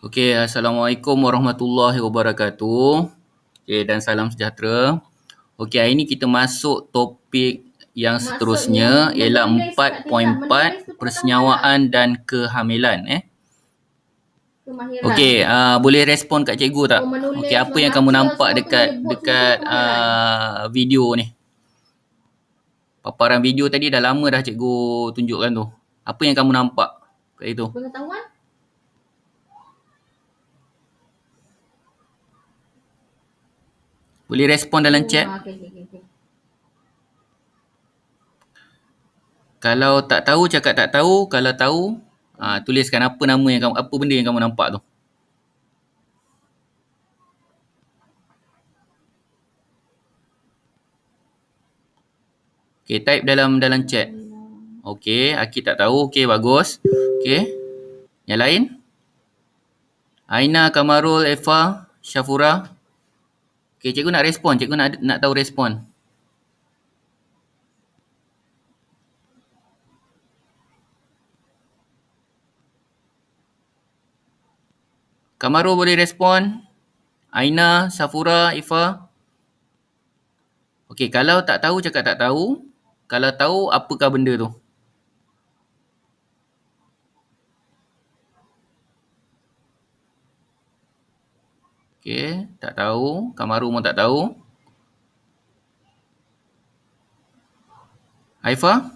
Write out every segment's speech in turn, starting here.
Okey, Assalamualaikum warahmatullahi wabarakatuh. Okey, dan salam sejahtera. Okey, hari ini kita masuk topik yang seterusnya ialah 4.4 persenyawaan dan kehamilan. Okey, boleh respon kat cikgu tak? Okey, apa yang kamu nampak dekat video ni? Paparan video tadi dah lama dah cikgu tunjukkan tu. Apa yang kamu nampak kat itu? Pengetahuan? Boleh respon dalam chat. Okay. Kalau tak tahu cakap tak tahu, kalau tahu tuliskan apa nama yang kamu, apa benda yang kamu nampak tu. Okey, type dalam chat. Okey, Akid tak tahu. Okey, bagus. Okey. Yang lain? Aina, Kamarul, Eva, Syafura. Okey, cikgu nak respon. Cikgu nak tahu respon. Kamarul boleh respon. Aina, Syafura, Eva. Okey, kalau tak tahu cakap tak tahu. Kalau tahu, apakah benda tu? Okey, tak tahu. Kamarul pun tak tahu. Haifa?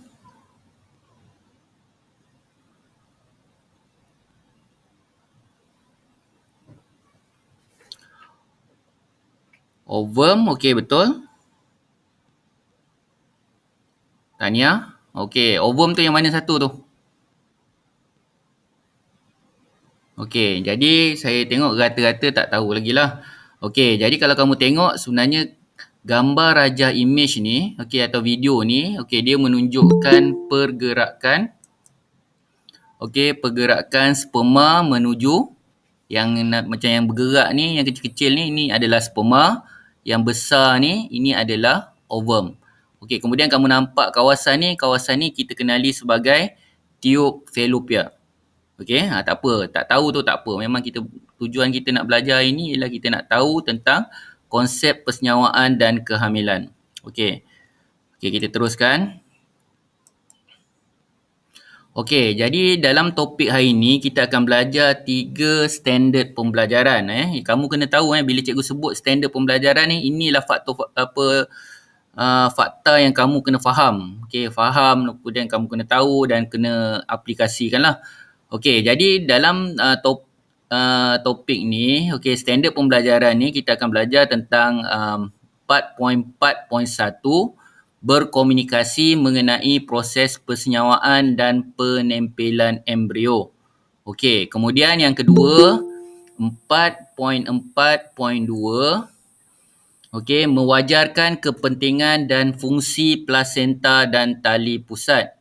Ovum, okey betul. Tania? Okey, ovum tu yang mana satu tu? Okey, jadi saya tengok rata-rata tak tahu lagi lah. Okey, jadi kalau kamu tengok sebenarnya gambar rajah image ni, okey, atau video ni, okey, dia menunjukkan pergerakan, okey, pergerakan sperma menuju yang macam yang bergerak ni, yang kecil-kecil ni, ini adalah sperma. Yang besar ni, ini adalah ovum. Okey, kemudian kamu nampak kawasan ni kita kenali sebagai tiub fallopian. Okey, tak apa. Tak tahu tu tak apa. Memang tujuan kita nak belajar ini ialah kita nak tahu tentang konsep persenyawaan dan kehamilan. Okey. Okey, kita teruskan. Okey, jadi dalam topik hari ini kita akan belajar 3 standard pembelajaran. Kamu kena tahu bila cikgu sebut standard pembelajaran ni, inilah fakta yang kamu kena faham. Okey, faham, kemudian kamu kena tahu dan kena aplikasikanlah. Okey, jadi dalam topik ni, okey, standard pembelajaran ni kita akan belajar tentang 4.4.1 berkomunikasi mengenai proses persenyawaan dan penempelan embrio. Okey, kemudian yang kedua 4.4.2, okey, mewajarkan kepentingan dan fungsi plasenta dan tali pusat.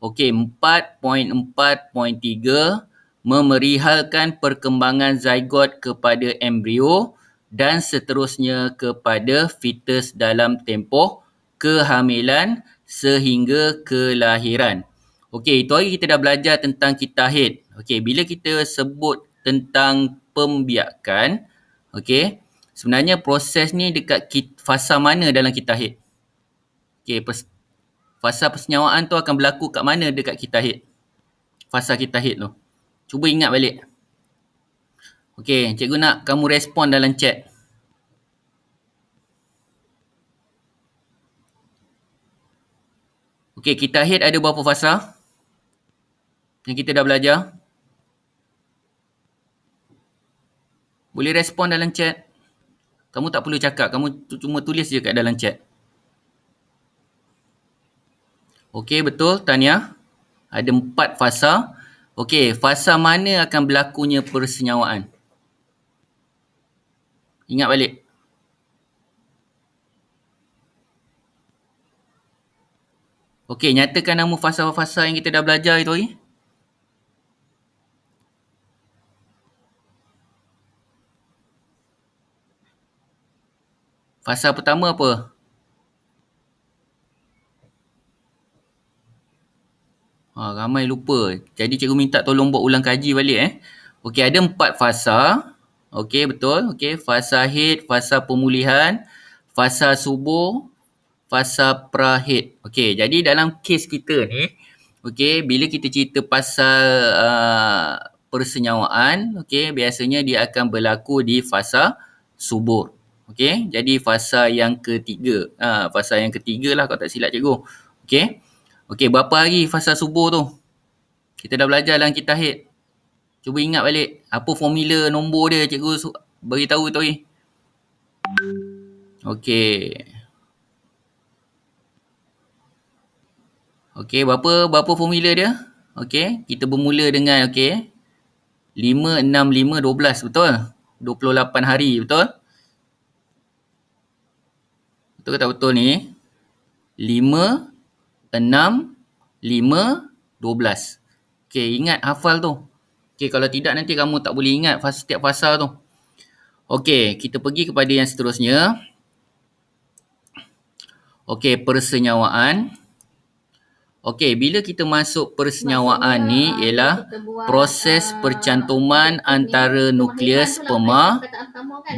Okey, 4.4.3 memerihalkan perkembangan zygot kepada embrio dan seterusnya kepada fetus dalam tempoh kehamilan sehingga kelahiran. Okey, itu hari kita dah belajar tentang kitahid. Okey, bila kita sebut tentang pembiakan, okey, sebenarnya proses ni dekat fasa mana dalam kitahid? Okey, fasa persenyawaan tu akan berlaku kat mana dekat kitahid? Fasa kitahid tu. Cuba ingat balik. Okey, cikgu nak kamu respon dalam chat. Okey, kitahid ada berapa fasa? Yang kita dah belajar. Boleh respon dalam chat. Kamu tak perlu cakap, kamu cuma tulis je kat dalam chat. Okey, betul Tania. Ada 4 fasa. Okey, fasa mana akan berlakunya persenyawaan? Ingat balik. Okey, nyatakan nama fasa-fasa yang kita dah belajar itu hari. Fasa pertama apa? Ramai lupa. Jadi cikgu minta tolong buat ulang kaji balik. Okey, ada 4 fasa. Okey, betul. Okey, fasa head, fasa pemulihan, fasa subuh, fasa prahead. Okey, jadi dalam kes kita ni, okey, bila kita cerita pasal persenyawaan, okey, biasanya dia akan berlaku di fasa subur. Okey, jadi fasa yang ketiga. Fasa yang ketiga lah kalau tak silap cikgu. Okey. Okey, berapa hari fasa subur tu? Kita dah belajar dalam kitab head. Cuba ingat balik. Apa formula nombor dia cikgu beritahu tadi. Okey. Okey, berapa formula dia? Okey, kita bermula dengan 5, 6, 5, 12, betul? 28 hari, betul? Betul ke tak betul ni? 5, 6, 5, 12. Okey, ingat hafal tu. Okey, kalau tidak nanti kamu tak boleh ingat setiap fasa tu. Okey, kita pergi kepada yang seterusnya. Okey, persenyawaan. Okey, bila kita masuk persenyawaan ni ialah proses percantuman antara nukleus sperma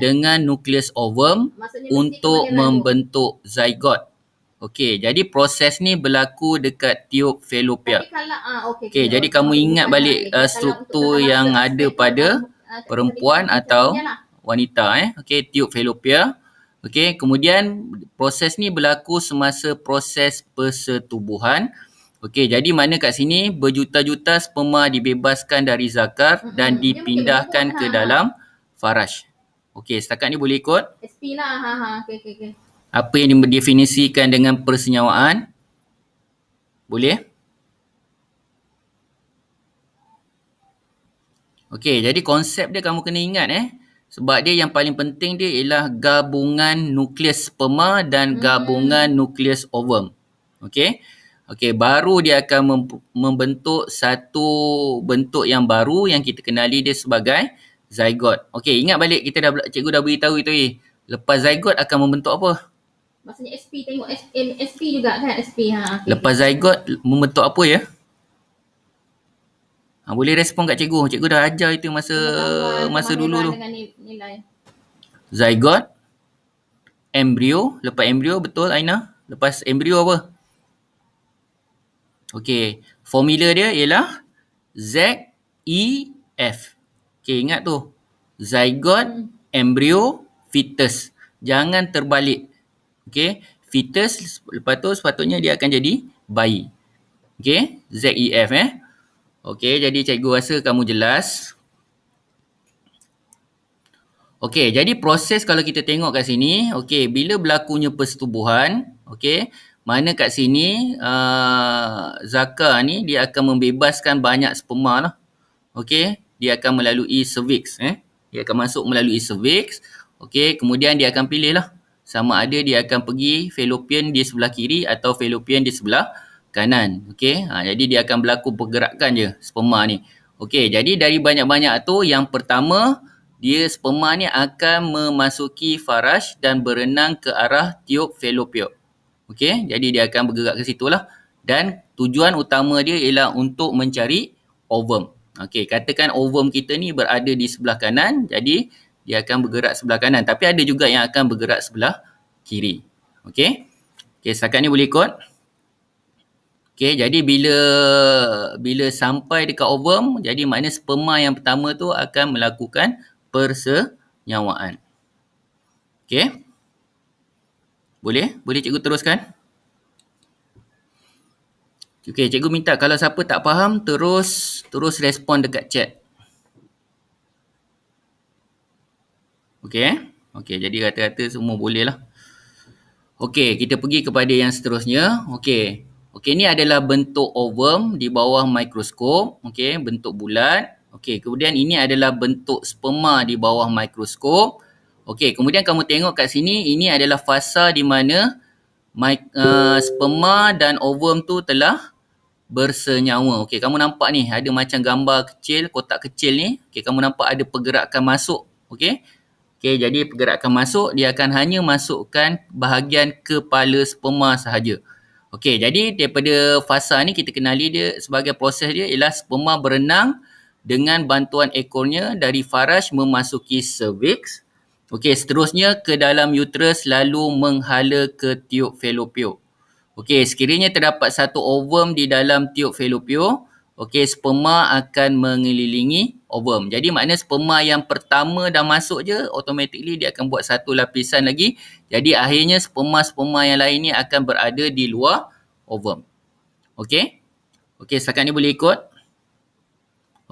dengan nukleus ovum untuk membentuk zygote. Okey, jadi proses ni berlaku dekat tiub fallopian. Okey, jadi kamu ingat balik struktur yang ada pada perempuan atau wanita. Okey, tiub fallopian. Okey, kemudian proses ni berlaku semasa proses persetubuhan. Okey, jadi mana kat sini berjuta-juta sperma dibebaskan dari zakar dan dipindahkan ke dalam faraj. Okey, setakat ni boleh ikut? SP lah. Okey. Apa yang didefinisikan dengan persenyawaan? Boleh? Okey, jadi konsep dia kamu kena ingat sebab dia yang paling penting dia ialah gabungan nukleus sperma dan gabungan nukleus ovum. Okey. Okey, baru dia akan membentuk satu bentuk yang baru yang kita kenali dia sebagai zygote. Okey, ingat balik cikgu dah beritahu itu. Lepas zygote akan membentuk apa? Maksudnya SP, tengok SP juga kan, SP. Okay. Lepas zygote membentuk apa ya? Boleh respon kat cikgu. Cikgu dah ajar itu masa dulu tu. Zygote, embrio, lepas embrio betul Aina? Lepas embrio apa? Okey, formula dia ialah ZEF. Okey, ingat tu. Zygote, embrio, fetus. Jangan terbalik. Okey, fetus lepas tu sepatutnya dia akan jadi bayi. Okey, ZEF Okey, jadi cikgu rasa kamu jelas. Okey, jadi proses kalau kita tengok kat sini, okey, bila berlakunya persetubuhan, okey, mana kat sini zakar ni dia akan membebaskan banyak sperma lah. Okey, dia akan melalui cervix Dia akan masuk melalui cervix. Okey, kemudian dia akan pilih lah sama ada dia akan pergi fallopian di sebelah kiri atau fallopian di sebelah kanan. Okey, jadi dia akan berlaku pergerakan je sperma ni. Okey, jadi dari banyak-banyak tu yang pertama dia sperma ni akan memasuki faraj dan berenang ke arah tiub fallopian. Okey, jadi dia akan bergerak ke situ lah. Dan tujuan utama dia ialah untuk mencari ovum. Okey, katakan ovum kita ni berada di sebelah kanan, jadi dia akan bergerak sebelah kanan. Tapi ada juga yang akan bergerak sebelah kiri. Okey. Okey, setakat ni boleh ikut? Okey, jadi bila sampai dekat ovum, jadi makna sperma yang pertama tu akan melakukan persenyawaan. Okey. Boleh cikgu teruskan? Okey, cikgu minta kalau siapa tak faham terus respon dekat chat. Okey. Okey, jadi rata-rata semua boleh lah. Okey, kita pergi kepada yang seterusnya. Okey, ni adalah bentuk ovum di bawah mikroskop. Okey, bentuk bulat. Okey, kemudian ini adalah bentuk sperma di bawah mikroskop. Okey, kemudian kamu tengok kat sini, ini adalah fasa di mana sperma dan ovum tu telah bersenyawa. Okey, kamu nampak ni ada macam gambar kecil, kotak kecil ni. Okey, kamu nampak ada pergerakan masuk. Okey, jadi pergerakan masuk, dia akan hanya masukkan bahagian kepala sperma sahaja. Okey, jadi daripada fasa ni kita kenali dia sebagai proses dia ialah sperma berenang dengan bantuan ekornya dari faraj memasuki cervix. Okey, seterusnya ke dalam uterus lalu menghala ke tiub fallopian. Okey, sekiranya terdapat satu ovum di dalam tiub fallopian, okey, sperma akan mengelilingi ovum. Jadi maknanya sperma yang pertama dah masuk je, automatically dia akan buat satu lapisan lagi. Jadi akhirnya sperma-sperma yang lain ni akan berada di luar ovum. Okey? Okey, setakat ni boleh ikut?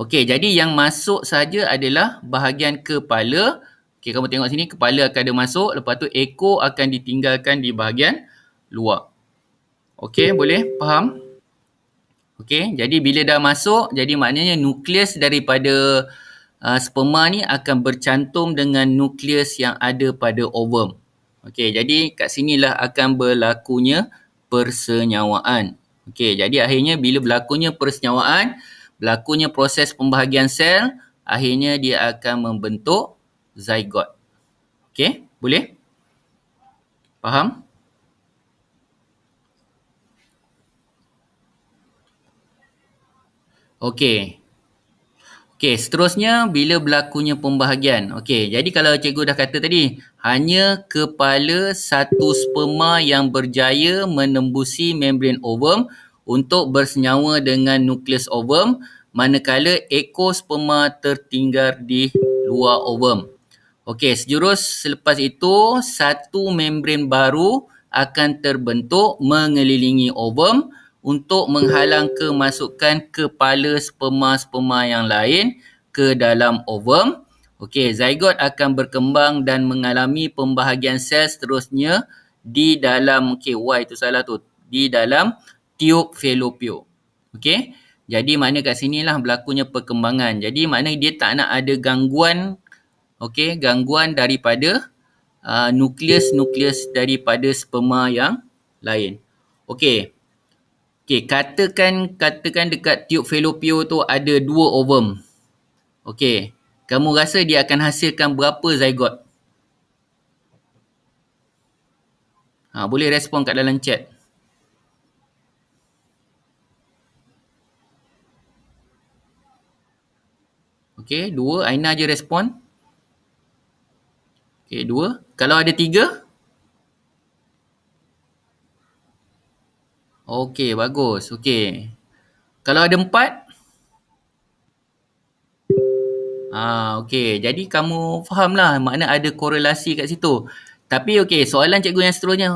Okey, jadi yang masuk saja adalah bahagian kepala. Okey, kamu tengok sini, kepala akan ada masuk. Lepas tu ekor akan ditinggalkan di bahagian luar. Okey, boleh? Faham? Okey, jadi bila dah masuk, jadi maknanya nukleus daripada sperma ni akan bercantum dengan nukleus yang ada pada ovum. Okey, jadi kat sinilah akan berlakunya persenyawaan. Okey, jadi akhirnya bila berlakunya persenyawaan, berlakunya proses pembahagian sel, akhirnya dia akan membentuk zygote. Okey, boleh? Faham? Okey. Okey, seterusnya bila berlakunya pembahagian. Okey, jadi kalau cikgu dah kata tadi, hanya kepala satu sperma yang berjaya menembusi membran ovum untuk bersenyawa dengan nukleus ovum, manakala ekor sperma tertinggal di luar ovum. Okey, sejurus selepas itu, satu membran baru akan terbentuk mengelilingi ovum untuk menghalang kemasukan kepala sperma-sperma yang lain ke dalam ovum. Okey, zygote akan berkembang dan mengalami pembahagian sel seterusnya di dalam, okey, Y tu salah tu, di dalam tiub fallopian. Okey, jadi makna kat sinilah berlakunya perkembangan. Jadi makna dia tak nak ada gangguan, okey, gangguan daripada nukleus-nukleus daripada sperma yang lain. Okey. Okey, katakan dekat tiub fallopian tu ada 2 ovum. Okey, kamu rasa dia akan hasilkan berapa zygote? Boleh respon kat dalam chat. Okey, 2. Aina je respon. Okey, 2. Kalau ada 3? Okey, bagus. Okey. Kalau ada 4? Okey. Jadi kamu fahamlah makna ada korelasi kat situ. Tapi okey, soalan cikgu yang seterusnya.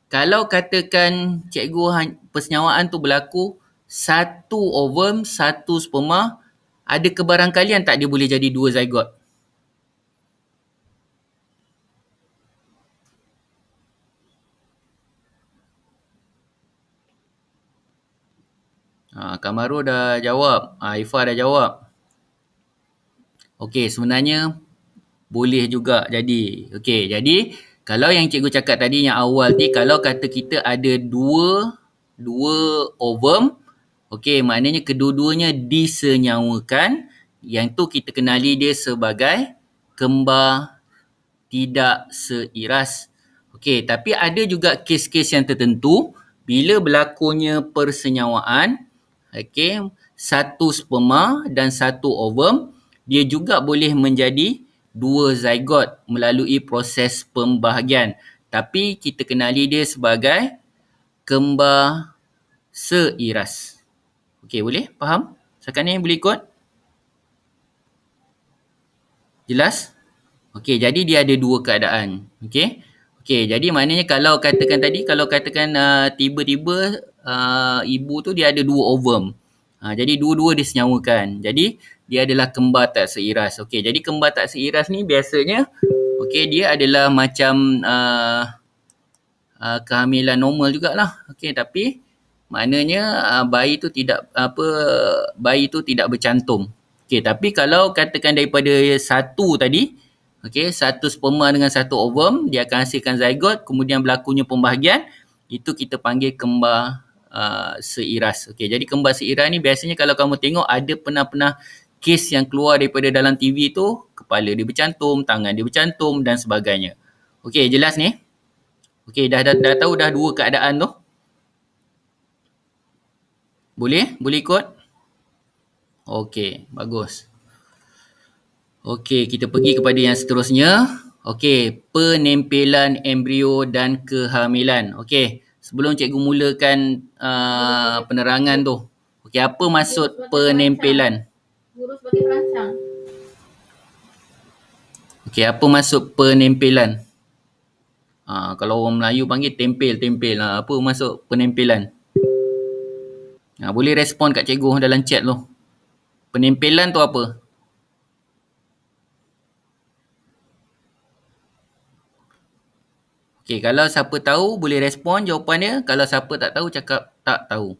Kalau katakan cikgu persenyawaan tu berlaku satu ovum, satu sperma, ada kebarangkalian tak dia boleh jadi 2 zygote? Kamaru dah jawab. Ifah dah jawab. Okey, sebenarnya boleh juga jadi. Okey, jadi kalau yang cikgu cakap tadi yang awal ni, kalau kata kita ada dua ovum, okey, maknanya kedua-duanya disenyawakan, yang tu kita kenali dia sebagai kembar tidak seiras. Okey, tapi ada juga kes-kes yang tertentu bila berlakunya persenyawaan, okey, satu sperma dan satu ovum, dia juga boleh menjadi 2 zygote melalui proses pembahagian. Tapi kita kenali dia sebagai kembar seiras. Okey, boleh? Faham? Sekarang ni boleh ikut? Jelas? Okey, jadi dia ada 2 keadaan. Okey? Okey, jadi maknanya kalau katakan tadi, kalau katakan tiba-tiba ibu tu dia ada 2 ovum. Jadi dua-dua disenyawakan. Jadi dia adalah kembar tak seiras. Okey, jadi kembar tak seiras ni biasanya okey, dia adalah macam kehamilan normal jugalah. Okey, tapi maknanya bayi tu tidak bercantum. Okey, tapi kalau katakan daripada satu tadi, okey, satu sperma dengan satu ovum, dia akan hasilkan zygote, kemudian berlakunya pembahagian, itu kita panggil kembar seiras. Okey, jadi kembar seiras ni biasanya kalau kamu tengok ada pernah kes yang keluar daripada dalam TV tu, kepala dia bercantum, tangan dia bercantum dan sebagainya. Okey, jelas ni? Okey, dah tahu dah 2 keadaan tu? Boleh? Boleh ikut? Okey, bagus. Okey, kita pergi kepada yang seterusnya. Okey, penempelan embrio dan kehamilan. Okey, sebelum cikgu mulakan penerangan tu. Okey, apa maksud penempelan? Guru sebagai perancang. Okey, apa maksud penempelan? Kalau orang Melayu panggil tempel. Apa maksud penempelan? Boleh respon kat cikgu dalam chat tu. Penempelan tu apa? Okey, kalau siapa tahu boleh respon jawapan dia. Kalau siapa tak tahu cakap tak tahu.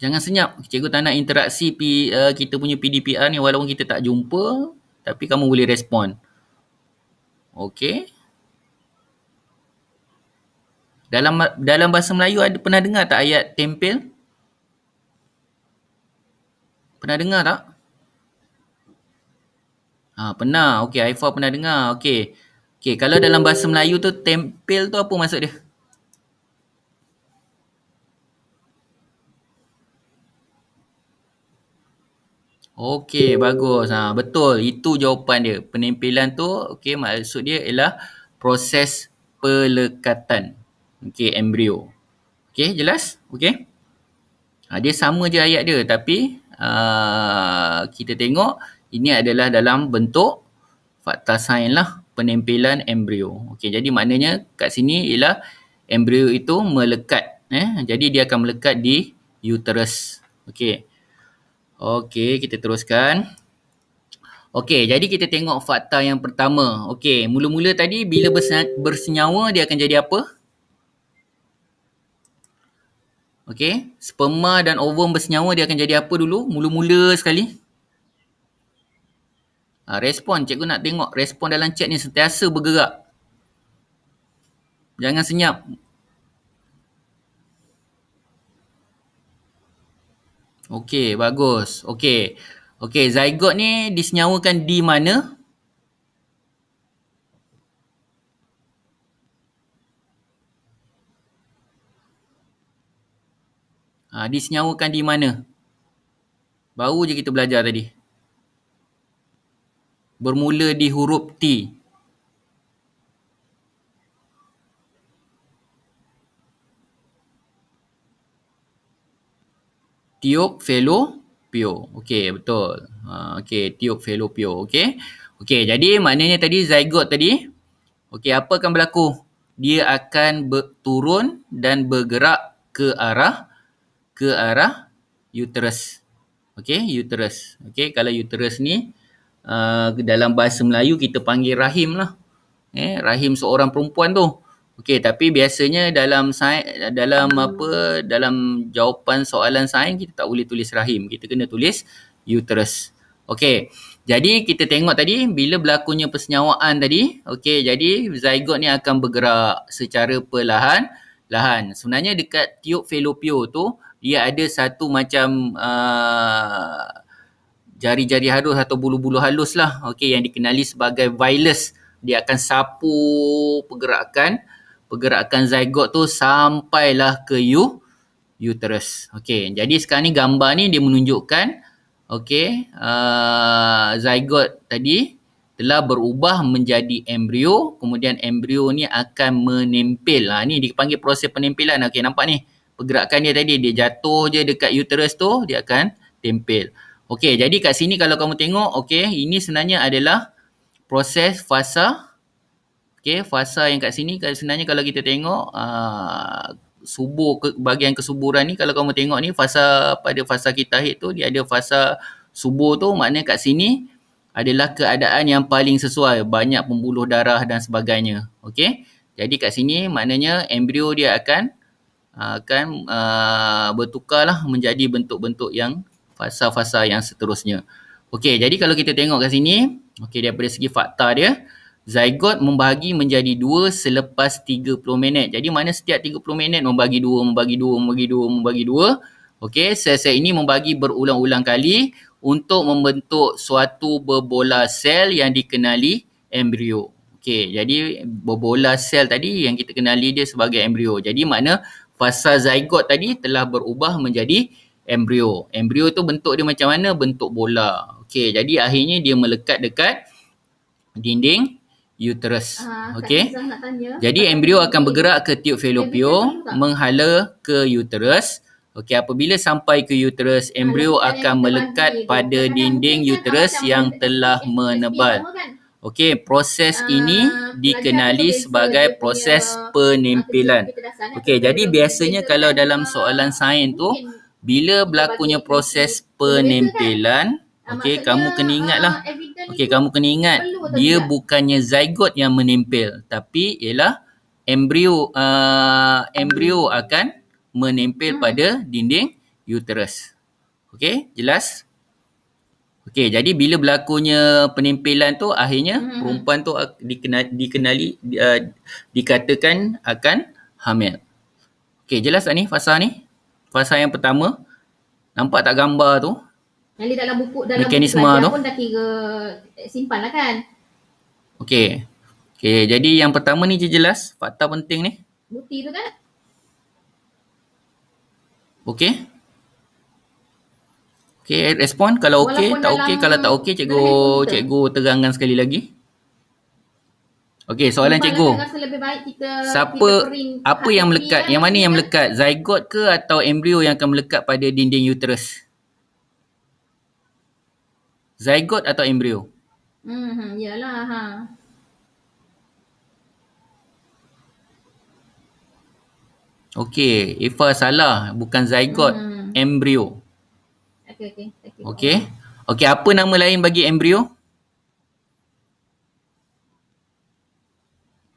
Jangan senyap. Cikgu tak nak interaksi kita punya PDPR ni walaupun kita tak jumpa. Tapi kamu boleh respon. Okey. Dalam bahasa Melayu pernah dengar tak ayat tempel? Pernah dengar tak? Pernah. Okey, Haifa pernah dengar. Okey. Okey, kalau dalam bahasa Melayu tu tempel tu apa maksud dia? Okey, bagus. Betul. Itu jawapan dia. Penempelan tu, okey, maksud dia ialah proses pelekatan. Okey, embrio. Okey, jelas? Okey. Dia sama je ayat dia tapi kita tengok ini adalah dalam bentuk fakta sains lah, penempelan embrio. Okey, jadi maknanya kat sini ialah embrio itu melekat. Jadi dia akan melekat di uterus. Okey. Okey, kita teruskan. Okey, jadi kita tengok fakta yang pertama. Okey, mula-mula tadi bila bersenyawa dia akan jadi apa? Okey, sperma dan ovum bersenyawa dia akan jadi apa dulu? Mula-mula sekali. Respon, cikgu nak tengok respon dalam chat ni sentiasa bergerak. Jangan senyap. Okey, bagus. Okey. Okey, zygote ni disenyawakan di mana? Disenyawakan di mana? Baru je kita belajar tadi. Bermula di huruf T. Tiup fallopian. Okey, betul. Okey, tiup fallopian. Okey. Okey, jadi maknanya tadi zygote tadi. Okey, apa akan berlaku? Dia akan turun dan bergerak ke arah uterus. Okey, uterus. Okey, kalau uterus ni dalam bahasa Melayu kita panggil rahim lah. Rahim seorang perempuan tu. Okey, tapi biasanya dalam jawapan soalan sains kita tak boleh tulis rahim. Kita kena tulis uterus. Okey. Jadi kita tengok tadi bila berlakunya persenyawaan tadi, okey, jadi zygote ni akan bergerak secara perlahan-lahan. Sebenarnya dekat tiup fallopian tu dia ada satu macam jari-jari halus atau bulu-bulu halus lah, okey, yang dikenali sebagai villus. Dia akan sapu pergerakan zygote tu sampailah ke uterus. Okey, jadi sekarang ni gambar ni dia menunjukkan okey, zygote tadi telah berubah menjadi embrio, kemudian embrio ni akan menempel. Ni dipanggil proses penempelan. Okey, nampak ni pergerakan dia tadi, dia jatuh je dekat uterus tu, dia akan tempel. Okey, jadi kat sini kalau kamu tengok, okey, ini sebenarnya adalah proses fasa. Okey, fasa yang kat sini sebenarnya kalau kita tengok bahagian kesuburan ni, kalau kamu tengok ni pada fasa kitahid tu dia ada fasa subur tu, maknanya kat sini adalah keadaan yang paling sesuai, banyak pembuluh darah dan sebagainya. Okey, jadi kat sini maknanya embrio dia akan bertukarlah menjadi bentuk-bentuk yang fasa-fasa yang seterusnya. Okey, jadi kalau kita tengok kat sini, okey, daripada segi fakta dia, zygote membahagi menjadi 2 selepas 30 minit. Jadi mana setiap 30 minit membagi 2. Okey, sel-sel ini membagi berulang-ulang kali untuk membentuk suatu berbola sel yang dikenali embrio. Okey, jadi berbola sel tadi yang kita kenali dia sebagai embrio. Jadi makna fasa zygote tadi telah berubah menjadi embrio. Embrio tu bentuk dia macam mana? Bentuk bola. Okey, jadi akhirnya dia melekat dekat dinding uterus. Kak Okey. Nizam nak tanya. Jadi embrio akan bergerak ke tiub fallopian, menghala ke uterus. Okey, apabila sampai ke uterus, embrio akan melekat pada dinding uterus yang telah menebal. Okey, proses ini dikenali sebagai proses penempelan. Okey, jadi biasanya kalau dalam soalan sains tu, bila berlakunya proses penempelan, okey, kamu kena ingatlah. Okey, kamu kena ingat, dia bukannya zygote yang menempel, tapi ialah embrio akan menempel pada dinding uterus. Okey, jelas? Okey, jadi bila berlakunya penempelan tu, akhirnya perempuan tu dikatakan akan hamil. Okey, jelas tak ni fasa ni? Fasa yang pertama. Nampak tak gambar tu? Yang di dalam buku, dalam mekanisme buku tu pun dah kira simpan lah kan. Okey. Okey, jadi yang pertama ni je jelas, fakta penting ni. Bukti tu kan. Okey. Okey, respon kalau okey, tak okey, kalau tak okey cikgu terangkan sekali lagi. Okey, soalan cikgu. Lebih baik kita apa yang melekat? Yang mana yang melekat? Zygote ke atau embrio yang akan melekat pada dinding uterus? Zygote atau embrio? Yalah. Okey, Ifa salah. Bukan zygote, embrio. Okey. Okey, apa nama lain bagi embrio?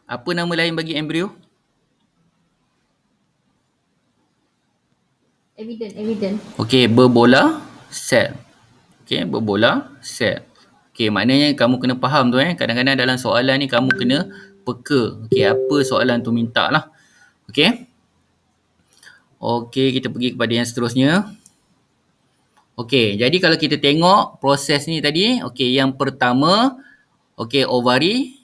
Apa nama lain bagi embrio? Evident. Okey, berbola sel. Okey, berbola sel. Okey, maknanya kamu kena faham tu Kadang-kadang dalam soalan ni kamu kena peka. Okey, apa soalan tu minta lah. Okey. Okey, kita pergi kepada yang seterusnya. Okey, jadi kalau kita tengok proses ni tadi, okey, yang pertama, okey, ovari.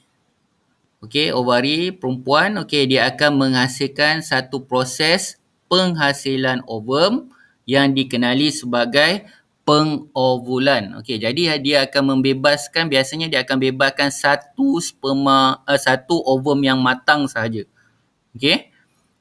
Okey, ovari perempuan, okey, dia akan menghasilkan satu proses penghasilan ovum yang dikenali sebagai pengovulan. Okey, jadi dia akan membebaskan, biasanya dia akan bebaskan satu ovum yang matang sahaja. Okey.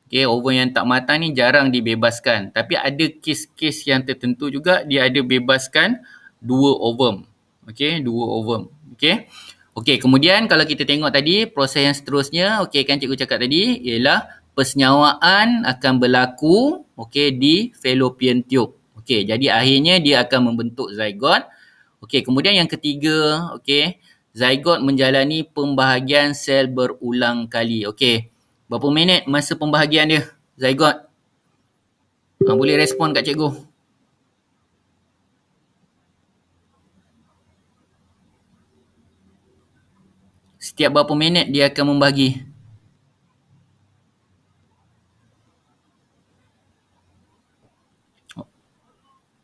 Okey, ovum yang tak matang ni jarang dibebaskan. Tapi ada kes-kes yang tertentu juga dia ada bebaskan 2 ovum. Okey, 2 ovum. Okey. Okey, kemudian kalau kita tengok tadi proses yang seterusnya, okey kan cikgu cakap tadi ialah persenyawaan akan berlaku okey di fallopian tube. Okey, jadi akhirnya dia akan membentuk zygote. Okey, kemudian yang ketiga, okey, zygote menjalani pembahagian sel berulang kali. Okey. Berapa minit masa pembahagian dia, zygote? Boleh respon kat cikgu. Setiap berapa minit dia akan membahagi?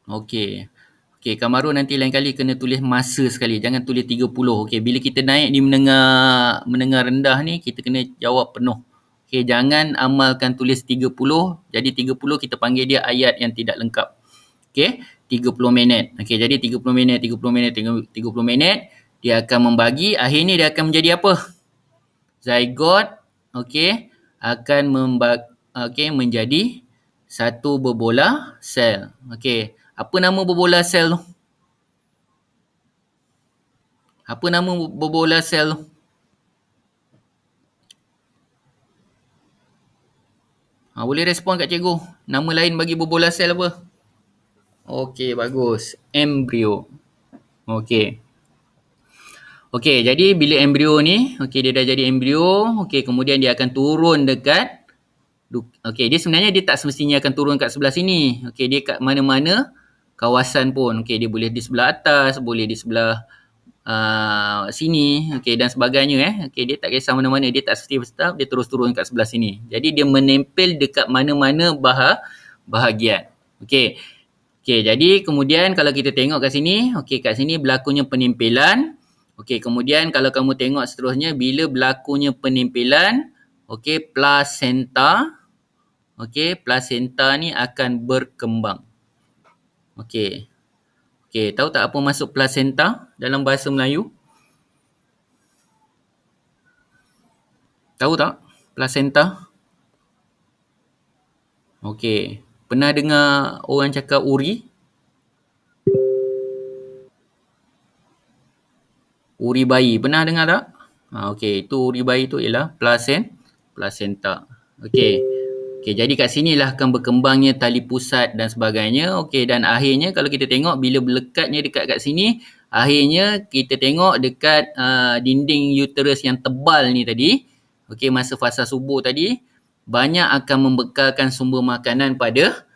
Okey. Okey, Kamarul nanti lain kali kena tulis masa sekali. Jangan tulis 30. Okey, bila kita naik di menengah rendah ni, kita kena jawab penuh. Okey, jangan amalkan tulis 30. Jadi 30 kita panggil dia ayat yang tidak lengkap. Okey, 30 minit. Okey, jadi 30 minit, 30 minit, 30 minit. Dia akan membagi. Akhirnya dia akan menjadi apa? Zygote, okey, akan menjadi satu berbola sel. Okey, apa nama berbola sel tu? Apa nama berbola sel tu? Boleh respon kat cikgu. Nama lain bagi berbola sel apa? Okey, bagus. Embrio. Okey. Okey, jadi bila embrio ni, okey, dia dah jadi embrio, okey, kemudian dia akan turun dekat, okey, dia sebenarnya dia tak semestinya akan turun kat sebelah sini. Okey, dia kat mana-mana kawasan pun. Okey, dia boleh di sebelah atas, boleh di sebelah sini, okey, dan sebagainya. Okey, dia tak kisah mana-mana, dia tak tetap, dia terus turun kat sebelah sini. Jadi dia menempel dekat mana-mana bahagian. Okey. Okey, jadi kemudian kalau kita tengok kat sini, okey, kat sini berlakunya penempelan. Okey, kemudian kalau kamu tengok seterusnya, bila berlakunya penempelan, okey, plasenta, okey, plasenta ni akan berkembang. Okey. Okey, tahu tak apa maksud plasenta dalam bahasa Melayu? Tahu tak plasenta? Okey. Pernah dengar orang cakap uri? Uri bayi. Pernah dengar tak? Okey, itu uri bayi tu ialah plasenta. Okey. Okey, jadi kat sinilah akan berkembangnya tali pusat dan sebagainya. Okey, dan akhirnya kalau kita tengok bila melekatnya dekat kat sini, akhirnya kita tengok dekat dinding uterus yang tebal ni tadi, okey, masa fasa subuh tadi, banyak akan membekalkan sumber makanan pada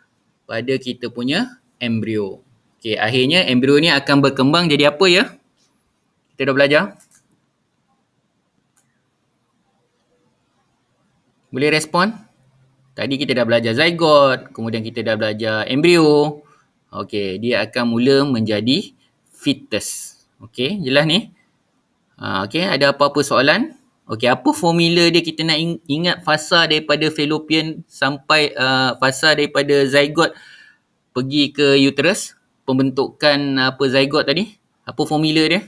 kita punya embrio. Okey, akhirnya embrio ni akan berkembang jadi apa ya? Kita dah belajar. Boleh respon? Tadi kita dah belajar zygote, kemudian kita dah belajar embrio. Okey, dia akan mula menjadi fetus. Okey, jelas ni? Okey, ada apa-apa soalan? Okey, apa formula dia? Kita nak ingat fasa daripada fallopian sampai fasa daripada zygote pergi ke uterus, pembentukan apa zygote tadi? Apa formula dia?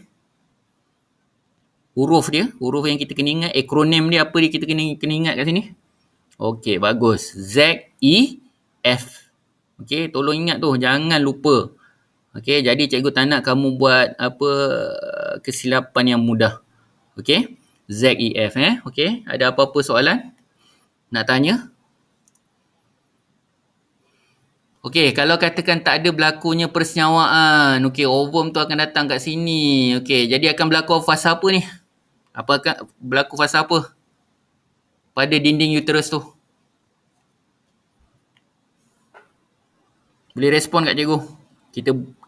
Huruf dia, huruf yang kita kena ingat, akronim dia apa dia kita kena ingat kat sini? Okey, bagus. Z-E-F. Okey, tolong ingat tu, jangan lupa. Okey, jadi cikgu tak nak kamu buat apa kesilapan yang mudah. Okey, Z-E-F Okey, ada apa-apa soalan? Nak tanya? Okey, kalau katakan tak ada berlakunya persenyawaan, okey, ovum tu akan datang kat sini. Okey, jadi akan berlaku fasa apa ni? Apa akan berlaku fasa apa? Pada dinding uterus tu. Boleh respon kat cikgu?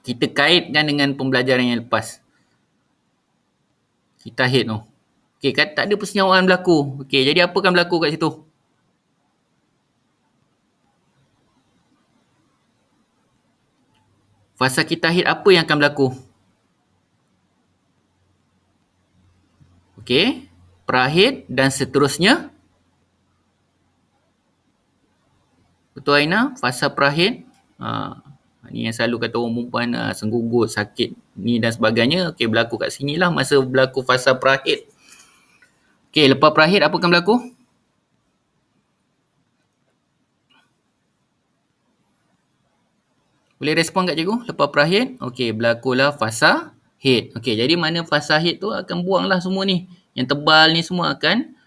Kita kaitkan dengan pembelajaran yang lepas. Kita hit tu. Okey, kan tak ada persenyawaan berlaku. Okey, jadi apa akan berlaku kat situ? Fasa kita hit apa yang akan berlaku? Okey, prahid dan seterusnya. Betul Aina? Fasa prahid. Ni yang selalu kata orang perempuan senggugut, sakit ni dan sebagainya. Okey, berlaku kat sini lah masa berlaku fasa prahid. Okey, lepas prahid apa akan berlaku? Boleh respon kat cikgu? Lepas prahid, okey, berlakulah fasa hid. Okey, jadi mana fasa hid tu akan buanglah semua ni. Yang tebal ni semua akan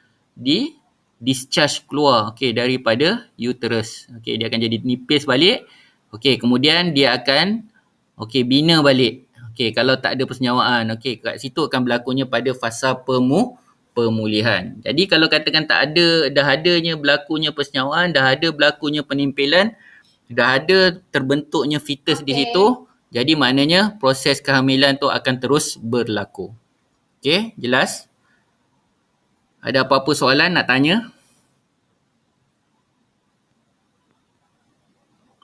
discharge keluar, okey, daripada uterus. Okey, dia akan jadi nipis balik. Okey, kemudian dia akan bina balik. Okey, kalau tak ada persenyawaan. Okey, kat situ akan berlakunya pada fasa pemulihan. Jadi kalau katakan tak ada, dah adanya berlakunya persenyawaan, dah ada berlakunya penimpilan, dah ada terbentuknya fetus di situ, jadi maknanya proses kehamilan tu akan terus berlaku. Okey, jelas? Ada apa-apa soalan nak tanya?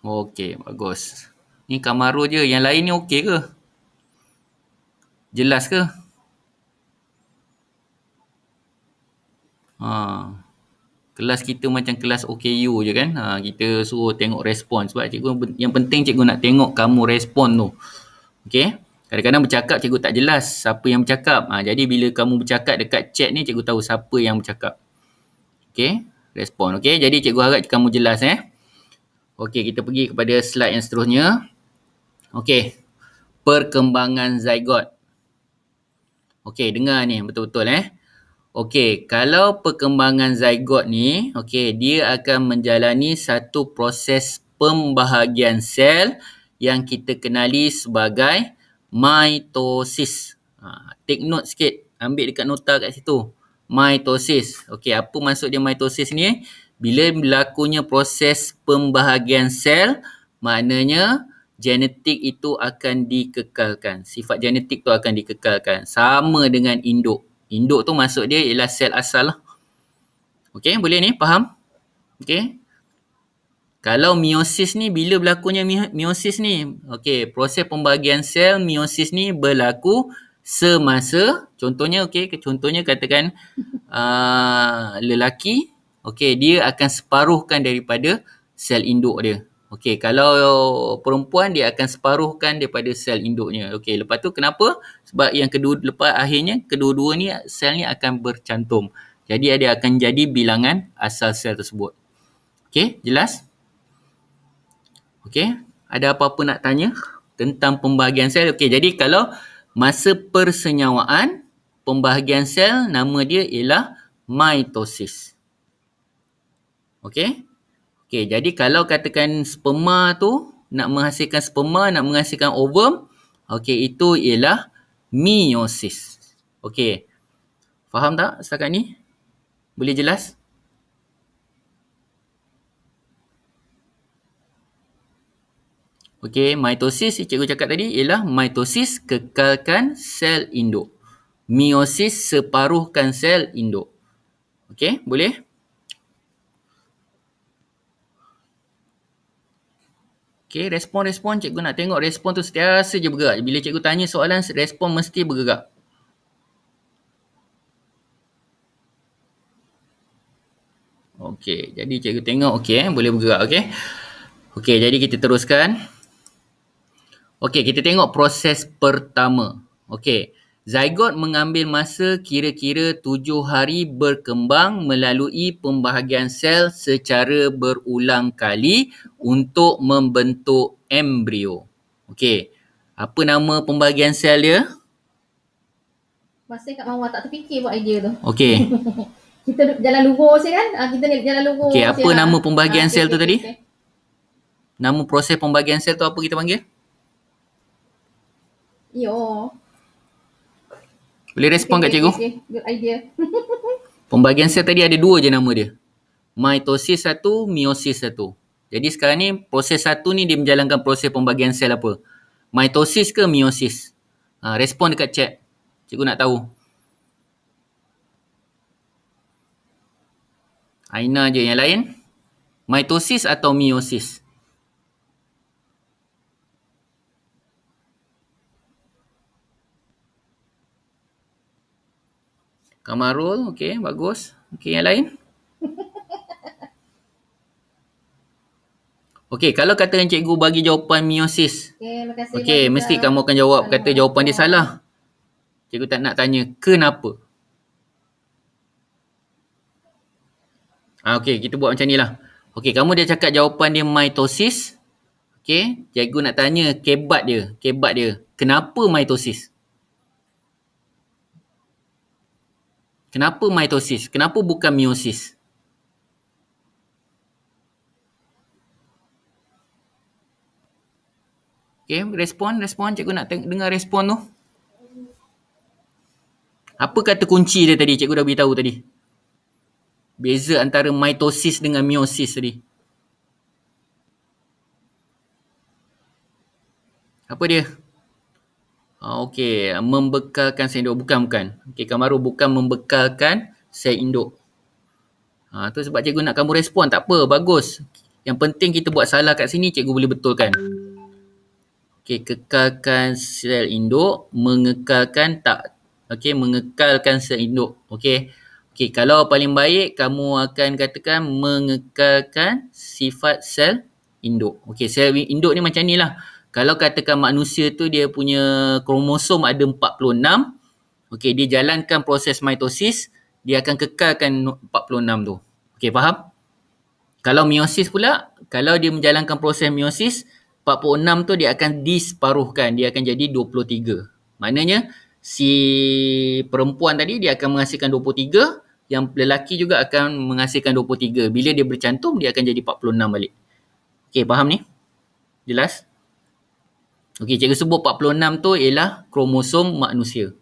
Okey, bagus. Ni Kamaru je. Yang lain ni okey ke? Jelas ke? Kelas kita macam kelas OKU je kan. Kita suruh tengok respon. Sebab cikgu, yang penting cikgu nak tengok kamu respon tu. Okey? Kadang-kadang bercakap cikgu tak jelas siapa yang bercakap. Jadi bila kamu bercakap dekat chat ni, cikgu tahu siapa yang bercakap. Okey? Respon. Okey? Jadi cikgu harap kamu jelas Okey, kita pergi kepada slide yang seterusnya. Okey. Perkembangan zygote. Okey, dengar ni betul-betul Okey, kalau perkembangan zygote ni, okey, dia akan menjalani satu proses pembahagian sel yang kita kenali sebagai mitosis. Take note sikit. Ambil dekat nota kat situ. Mitosis. Okey, apa maksud dia mitosis ni? Bila berlakunya proses pembahagian sel, maknanya genetik itu akan dikekalkan. Sifat genetik tu akan dikekalkan. Sama dengan induk. Induk tu maksud dia ialah sel asal lah. Okey, boleh ni? Faham? Okey. Kalau meiosis ni, bila berlakunya meiosis ni? Okey, proses pembahagian sel meiosis ni berlaku semasa, contohnya contohnya katakan lelaki, okey, dia akan separuhkan daripada sel induk dia. Okey, kalau perempuan dia akan separuhkan daripada sel induknya. Okey, lepas tu kenapa? Sebab yang kedua, lepas akhirnya kedua-dua ni sel ni akan bercantum. Jadi dia akan jadi bilangan asal sel tersebut. Okey, jelas? Okey, ada apa-apa nak tanya tentang pembahagian sel? Okey, jadi kalau masa persenyawaan, pembahagian sel nama dia ialah mitosis. Okey? Okey, jadi kalau katakan sperma tu nak menghasilkan sperma, nak menghasilkan ovum, okey, itu ialah meiosis. Okey. Faham tak setakat ni? Boleh jelas? Okey, mitosis cikgu cakap tadi ialah mitosis kekalkan sel induk. Meiosis separuhkan sel induk. Okey, boleh? Okey, respon-respon. Cikgu nak tengok respon tu sentiasa je bergerak. Bila cikgu tanya soalan, respon mesti bergerak. Okey, jadi cikgu tengok okey boleh bergerak. Okey. Okey, jadi kita teruskan. Okey, kita tengok proses pertama. Okey. Zygot mengambil masa kira-kira 7 hari berkembang melalui pembahagian sel secara berulang kali untuk membentuk embrio. Okey. Apa nama pembahagian sel dia? Masa kat Mawar tak terfikir buat idea tu. Okey. Kita jalan lurus je kan? Kita ni jalan lurus. Okey, apa nama pembahagian sel tu tadi? Okay. Nama proses pembahagian sel tu apa kita panggil? Yo. Boleh respon kat cikgu? Okay. Good idea. Pembahagian sel tadi ada dua je nama dia. Mitosis satu, meiosis satu. Jadi sekarang ni proses satu ni dia menjalankan proses pembahagian sel apa? Mitosis ke meiosis? Respon dekat chat. Cikgu nak tahu. Aina je yang lain. Mitosis atau meiosis? Kamarul, okey, bagus. Okey, yang lain? Okey, kalau katakan cikgu bagi jawapan meiosis. Terima kasih. Okey, mesti kamu akan jawab kata jawapan dia salah. Cikgu tak nak tanya kenapa. Okey, kita buat macam ni lah. Okey, kamu dia cakap jawapan dia mitosis. Okey, cikgu nak tanya kebat dia. Kenapa mitosis? Kenapa mitosis? Kenapa bukan meiosis? Okey, respon. Cikgu nak dengar respon tu. Apa kata kunci dia tadi? Cikgu dah beritahu tadi. Beza antara mitosis dengan meiosis tadi. Apa dia? Okey, membekalkan sel induk. Bukan. Okey, Kamaru bukan membekalkan sel induk. Tu sebab cikgu nak kamu respon. Tak apa, bagus. Yang penting kita buat salah kat sini, cikgu boleh betulkan. Okey, kekalkan sel induk, mengekalkan sel induk. Okey. Okey, kalau paling baik kamu akan katakan mengekalkan sifat sel induk. Okey, sel induk ni macam ni lah. Kalau katakan manusia tu dia punya kromosom ada 46, okey, dia jalankan proses mitosis, dia akan kekalkan 46 tu. Okey, faham? Kalau meiosis pula, kalau dia menjalankan proses meiosis, 46 tu dia akan diseparuhkan, dia akan jadi 23. Maknanya si perempuan tadi dia akan menghasilkan 23, yang lelaki juga akan menghasilkan 23. Bila dia bercantum, dia akan jadi 46 balik. Okey, faham ni? Jelas? Okey, cikgu sebut 46 tu ialah kromosom manusia.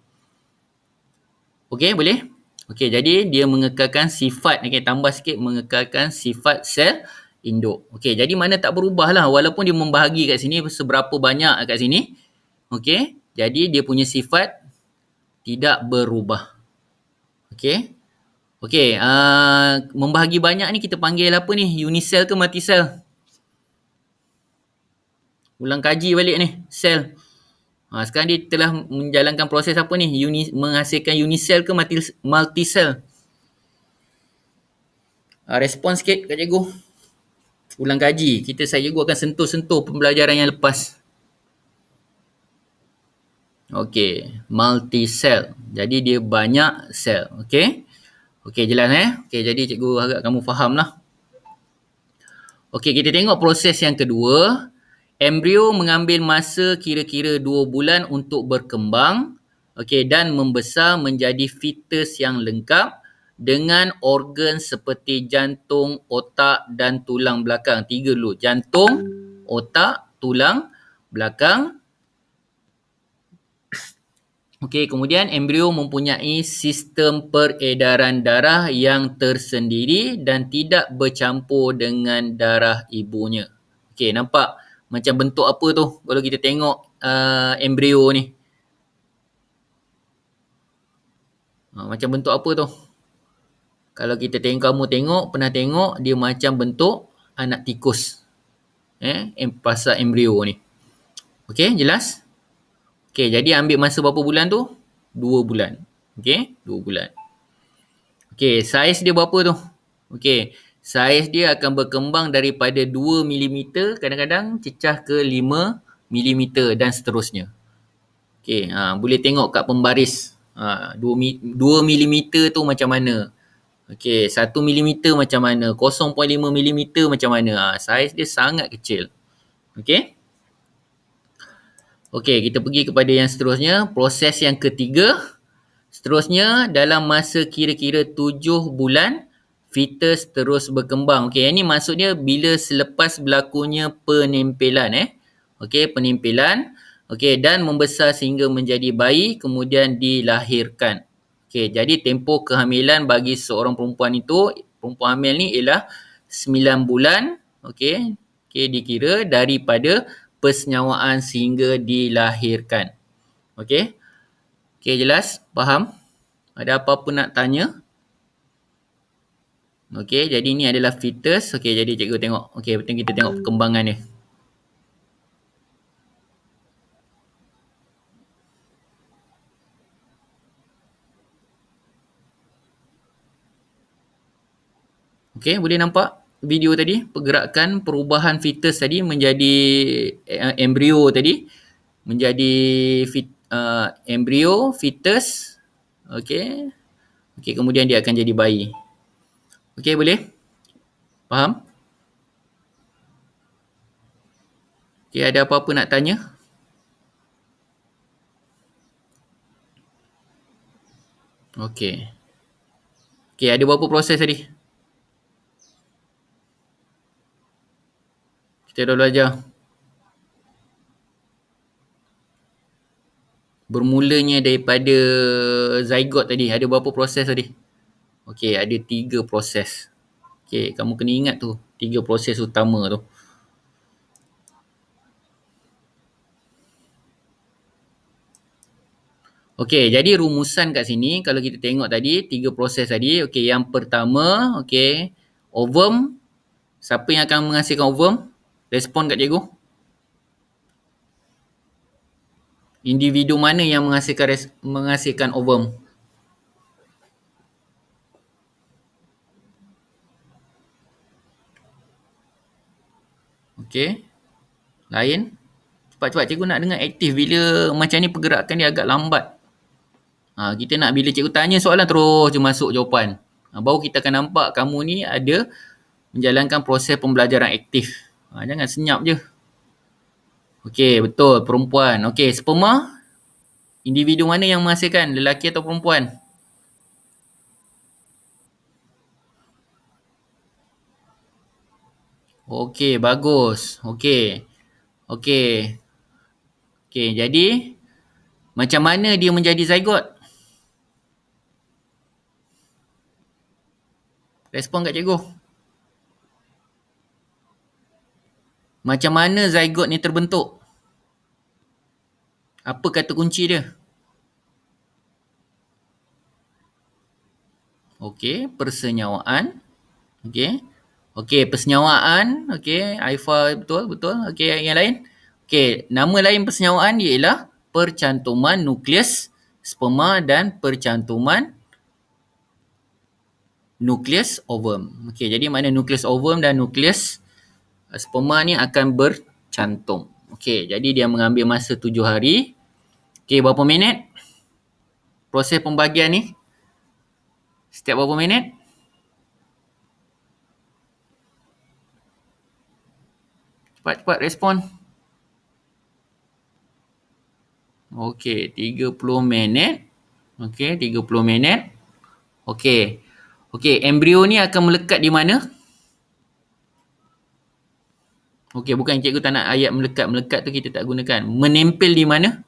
Okey, boleh? Okey, jadi dia mengekalkan sifat, tambah sikit mengekalkan sifat sel induk. Okey, jadi mana tak berubah lah walaupun dia membahagi kat sini seberapa banyak kat sini. Okey, jadi dia punya sifat tidak berubah. Okey. Okey, membahagi banyak ni kita panggil apa ni? Unisel ke multisel? Ulang kaji balik ni, sel. Sekarang dia telah menjalankan proses apa ni? Menghasilkan unisel ke multisel? Respon sikit Kak Cikgu. Ulang kaji. Saya cikgu akan sentuh-sentuh pembelajaran yang lepas. Okey, multi cell. Jadi dia banyak sel. Okey. Okey, jelas Okey, jadi cikgu harap kamu faham lah. Okey, kita tengok proses yang kedua. Embrio mengambil masa kira-kira 2 bulan untuk berkembang. Okey, dan membesar menjadi fetus yang lengkap dengan organ seperti jantung, otak dan tulang belakang. 3 dulu. Jantung, otak, tulang belakang. Okey, kemudian embrio mempunyai sistem peredaran darah yang tersendiri dan tidak bercampur dengan darah ibunya. Okey, nampak macam bentuk apa tu kalau kita tengok embrio ni? Macam bentuk apa tu? Kalau kamu pernah tengok dia macam bentuk anak tikus. Pasal embrio ni. Okey, jelas? Okey, jadi ambil masa berapa bulan tu? 2 bulan. Okey, 2 bulan. Okey, saiz dia berapa tu? Okey, saiz dia akan berkembang daripada 2 mm, kadang-kadang cecah ke 5 mm dan seterusnya. Okey, boleh tengok kat pembaris. 2 mm tu macam mana? Okey, 1 mm macam mana? 0.5 mm macam mana? Saiz dia sangat kecil. Okey? Okey, kita pergi kepada yang seterusnya. Proses yang ketiga. Seterusnya, dalam masa kira-kira 7 bulan, fetus terus berkembang. Okey, yang ni maksudnya bila selepas berlakunya penempelan. Okey, penempelan. Okey, dan membesar sehingga menjadi bayi, kemudian dilahirkan. Okey, jadi tempoh kehamilan bagi seorang perempuan hamil ni ialah 9 bulan. Okey, dikira daripada persenyawaan sehingga dilahirkan. Okey? Okey, jelas? Faham? Ada apa-apa nak tanya? Okey, jadi ni adalah fetus. Okey, jadi cikgu tengok. Okey, betul kita tengok perkembangan dia. Okey, boleh nampak video tadi? Pergerakan perubahan fetus tadi menjadi embrio tadi. Menjadi embrio, fetus. Okey. Okey, kemudian dia akan jadi bayi. Okey, boleh? Faham? Okey, ada apa-apa nak tanya? Okey. Okey, ada berapa proses tadi? Kita dah belajar. Bermulanya daripada zygote tadi. Ada berapa proses tadi? Okey, ada 3 proses. Okey, kamu kena ingat tu. 3 proses utama tu. Okey, jadi rumusan kat sini kalau kita tengok tadi 3 proses tadi. Okey, yang pertama, okey, ovum. Siapa yang akan menghasilkan ovum? Respon kat cikgu. Individu mana yang menghasilkan ovum? Okey. Lain? Cepat-cepat cikgu nak dengar aktif. Bila macam ni pergerakan dia agak lambat. Kita nak bila cikgu tanya soalan terus je masuk jawapan. Baru kita akan nampak kamu ni ada menjalankan proses pembelajaran aktif. Jangan senyap je. Okey, betul. Perempuan. Okey, sperma. Individu mana yang menghasilkan? Lelaki atau perempuan? Okey, bagus. Okey. Okey. Okey, jadi macam mana dia menjadi zygote? Respon kat cikgu. Macam mana zygote ni terbentuk? Apa kata kunci dia? Okey, persenyawaan. Okey. Okey, persenyawaan. Okey, Aifa betul. Okey, yang lain? Okey, nama lain persenyawaan ialah percantuman nukleus sperma dan percantuman nukleus ovum. Okey, jadi mana nukleus ovum dan nukleus sperma ni akan bercantum. Okey, jadi dia mengambil masa 7 hari. Okey, berapa minit proses pembagian ni? Setiap berapa minit? Cepat-cepat respon. Okey, 30 minit. Okey, 30 minit. Okey. Okey, embrio ni akan melekat di mana? Okey, bukan cikgu tak nak ayat melekat. Melekat tu kita tak gunakan. Menempel di mana?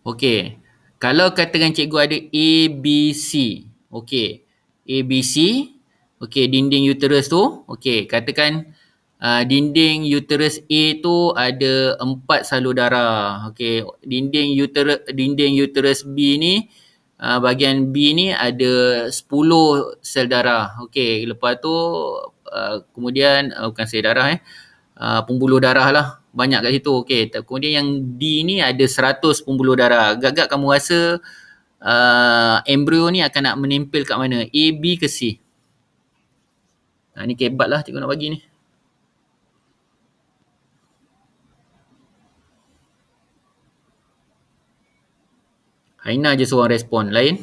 Okey. Kalau katakan cikgu ada A, B, C. Okey. A, B, C. Okey, dinding uterus tu. Okey, katakan dinding uterus A tu ada 4 salur darah. Okey, dinding uterus B ni bahagian B ni ada 10 sel darah. Okey, lepas tu kemudian bukan sel darah pembuluh darah lah. Banyak kat situ. Okey, kemudian yang D ni ada 100 pembuluh darah. Agak-agak kamu rasa embrio ni akan nak menempel kat mana? A, B ke C? Ni kebat lah cikgu nak bagi ni. Haina je seorang respon. Lain?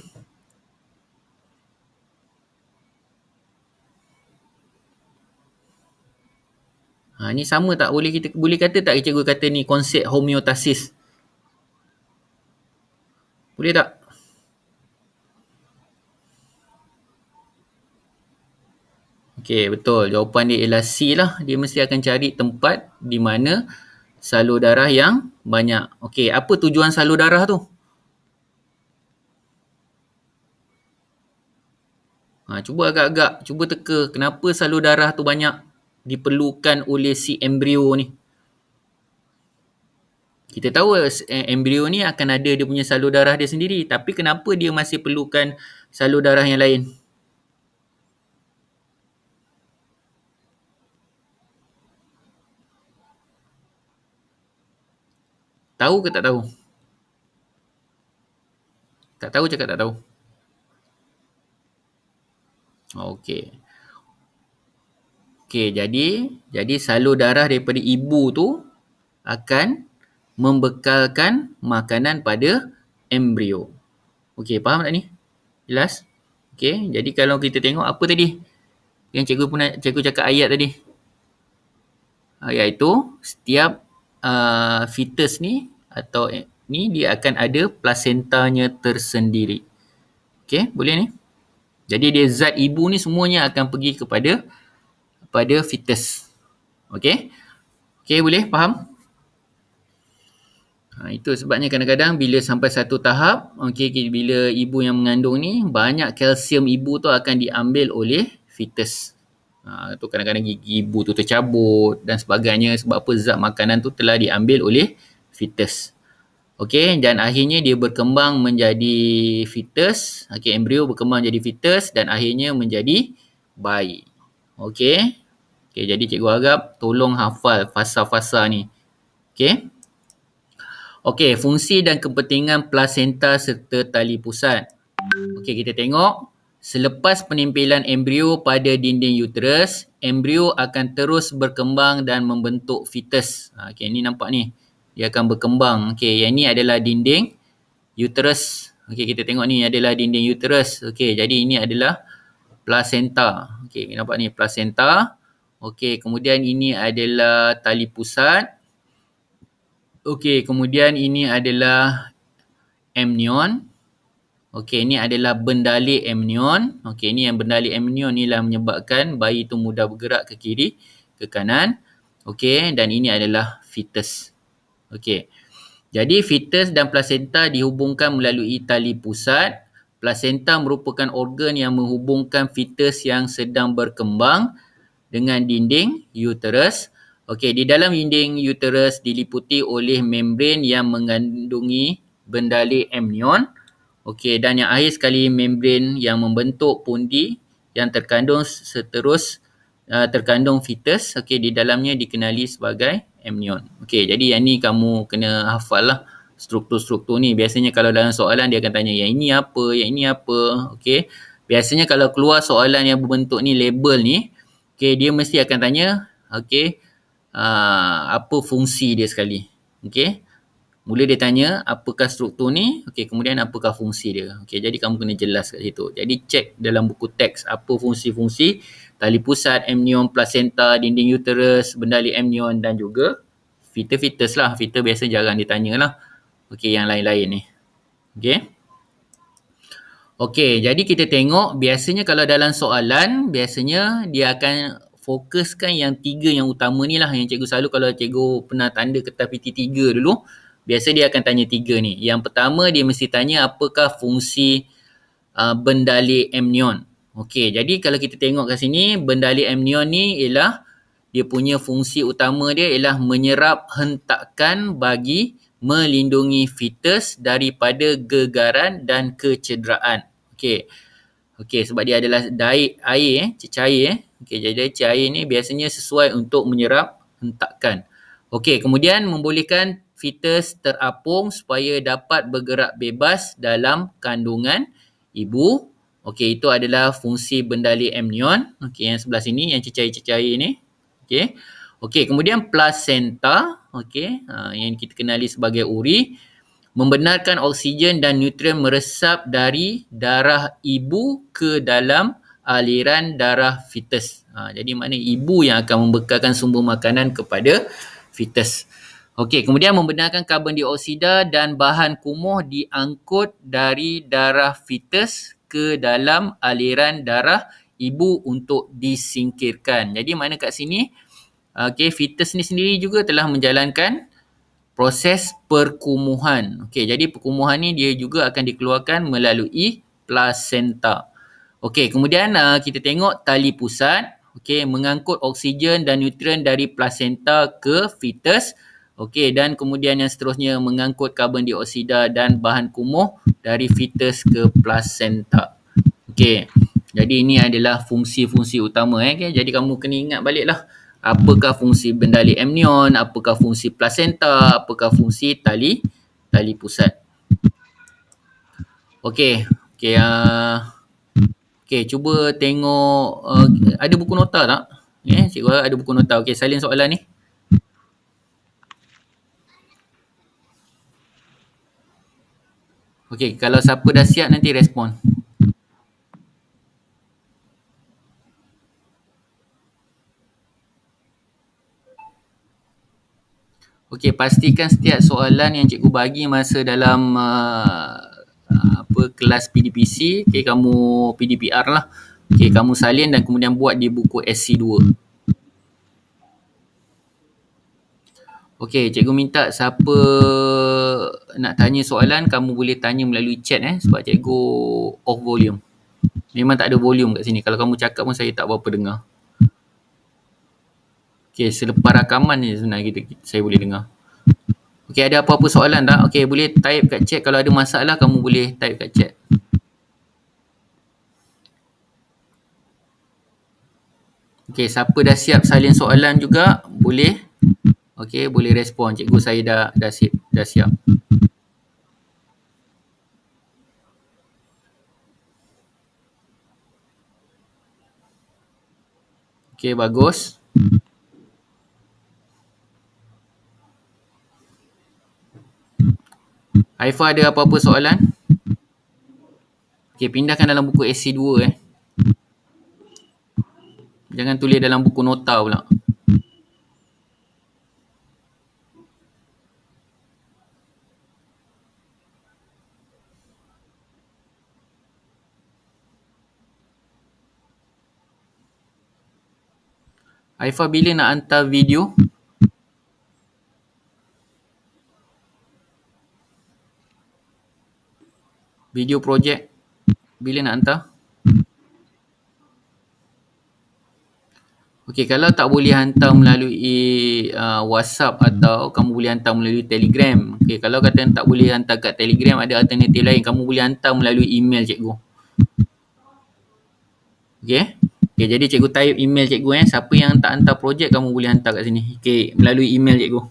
Ni sama tak? Boleh kata tak cikgu kata ni konsep homeostasis? Boleh tak? Okey, betul. Jawapan dia ialah C lah. Dia mesti akan cari tempat di mana salur darah yang banyak. Okey, apa tujuan salur darah tu? Cuba agak-agak, cuba teka kenapa salur darah tu banyak diperlukan oleh si embrio ni. Kita tahu embrio ni akan ada dia punya salur darah dia sendiri. Tapi kenapa dia masih perlukan salur darah yang lain? Tahu ke tak tahu? Tak tahu cakap tak tahu. Okey. Okey, jadi salur darah daripada ibu tu akan membekalkan makanan pada embrio. Okey, faham tak ni? Jelas? Okey, jadi kalau kita tengok apa tadi? Yang cikgu cakap ayat tadi. Iaitu setiap fetus ni atau ni dia akan ada plasentanya tersendiri. Okey, boleh ni? Jadi dia zat ibu ni semuanya akan pergi kepada fetus. Okey? Okey, boleh? Faham? Itu sebabnya kadang-kadang bila sampai satu tahap, bila ibu yang mengandung ni, banyak kalsium ibu tu akan diambil oleh fetus. Tu kadang-kadang gigi ibu tu tercabut dan sebagainya sebab apa zat makanan tu telah diambil oleh fetus. Okey, dan akhirnya dia berkembang menjadi fetus. Okey, embrio berkembang jadi fetus dan akhirnya menjadi bayi. Okey. Okey, jadi cikgu harap tolong hafal fasa-fasa ni. Okey. Okey, fungsi dan kepentingan plasenta serta tali pusat. Okey, kita tengok. Selepas penempelan embrio pada dinding uterus, embrio akan terus berkembang dan membentuk fetus. Okey, ni nampak ni. Dia akan berkembang. Okey, yang ni adalah dinding uterus. Okey, kita tengok ni adalah dinding uterus. Okey, jadi ini adalah plasenta. Okey, nampak ni plasenta. Okey, kemudian ini adalah tali pusat. Okey, kemudian ini adalah amnion. Okey, ini adalah bendalik amnion. Okey, ini yang bendalik amnion ni lah menyebabkan bayi tu mudah bergerak ke kiri, ke kanan. Okey, dan ini adalah fetus. Okey. Jadi fetus dan plasenta dihubungkan melalui tali pusat. Plasenta merupakan organ yang menghubungkan fetus yang sedang berkembang dengan dinding uterus. Okey, di dalam dinding uterus diliputi oleh membran yang mengandungi bendalik amnion. Okey, dan yang akhir sekali membran yang membentuk pundi yang terkandung terkandung fetus. Okey, di dalamnya dikenali sebagai amnion. Okey, jadi yang ni kamu kena hafal lah struktur-struktur ni. Biasanya kalau dalam soalan dia akan tanya yang ini apa, yang ini apa. Okey. Biasanya kalau keluar soalan yang berbentuk ni label ni, okey, dia mesti akan tanya okey, apa fungsi dia sekali. Okey. Mula dia tanya apakah struktur ni, okey, kemudian apakah fungsi dia. Okey, jadi kamu kena jelas kat situ. Jadi cek dalam buku teks apa fungsi-fungsi tali pusat, amnion, placenta, dinding uterus, bendali amnion dan juga fetus lah. Fetus biasa jarang ditanya lah. Okey, yang lain-lain ni. Okey. Okey, jadi kita tengok biasanya kalau dalam soalan, biasanya dia akan fokuskan yang 3 yang utama ni lah. Yang cikgu selalu kalau cikgu pernah tanda kertas PT3 dulu, biasa dia akan tanya 3 ni. Yang pertama dia mesti tanya apakah fungsi bendali amnion. Okey, jadi kalau kita tengok kat sini, bendali amnion ni ialah dia punya fungsi utama dia ialah menyerap hentakan bagi melindungi fetus daripada gegaran dan kecederaan. Okey. Okey, sebab dia adalah air, cecair. Okey, jadi cecair ni biasanya sesuai untuk menyerap hentakan. Okey, kemudian membolehkan fetus terapung supaya dapat bergerak bebas dalam kandungan ibu. Okey, itu adalah fungsi bendali amnion. Okey, yang sebelah sini, yang cecair-cecair ni. Okey. Okey, kemudian placenta. Okey, yang kita kenali sebagai uri. Membenarkan oksigen dan nutrien meresap dari darah ibu ke dalam aliran darah fetus. Jadi maknanya ibu yang akan membekalkan sumber makanan kepada fetus. Okey, kemudian membenarkan karbon dioksida dan bahan kumuh diangkut dari darah fetus ke dalam aliran darah ibu untuk disingkirkan. Jadi mana kat sini, okey, fetus ni sendiri juga telah menjalankan proses perkumuhan. Okey, jadi perkumuhan ni dia juga akan dikeluarkan melalui placenta. Okey, kemudian kita tengok tali pusat. Okey, mengangkut oksigen dan nutrien dari placenta ke fetus. Okey, dan kemudian yang seterusnya mengangkut karbon dioksida dan bahan kumuh dari fetus ke placenta. Okey, jadi ini adalah fungsi-fungsi utama. Okay? Jadi kamu kena ingat baliklah. Apakah fungsi bendali amnion, apakah fungsi placenta, apakah fungsi tali pusat. Okey. Okey, okey, cuba tengok ada buku nota tak? Cikgu harap ada buku nota. Okey, salin soalan ni. Okey, kalau siapa dah siap nanti respon. Okey, pastikan setiap soalan yang cikgu bagi masa dalam kelas PDPC, okey, kamu PDPR lah. Okey, kamu salin dan kemudian buat di buku SC2. Okey, cikgu minta siapa nak tanya soalan, kamu boleh tanya melalui chat sebab cikgu off volume. Memang tak ada volume kat sini. Kalau kamu cakap pun saya tak berapa dengar. Okey, selepas rakaman ni sebenarnya saya boleh dengar. Okey, ada apa-apa soalan tak? Okey, boleh type kat chat. Kalau ada masalah, kamu boleh type kat chat. Okey, siapa dah siap salin soalan juga, boleh. Okey, boleh respon. Cikgu saya dah siap. Okey, bagus. Haifa ada apa-apa soalan? Okey, pindahkan dalam buku SC2 Jangan tulis dalam buku nota pula. Haifa bila nak hantar video? Video projek bila nak hantar? Okey, kalau tak boleh hantar melalui WhatsApp atau kamu boleh hantar melalui Telegram. Okey, kalau kata tak boleh hantar kat Telegram, ada alternatif lain. Kamu boleh hantar melalui email cikgu. Okey. Okey, jadi cikgu type email cikgu Siapa yang tak hantar projek, kamu boleh hantar kat sini. Okey, melalui email cikgu.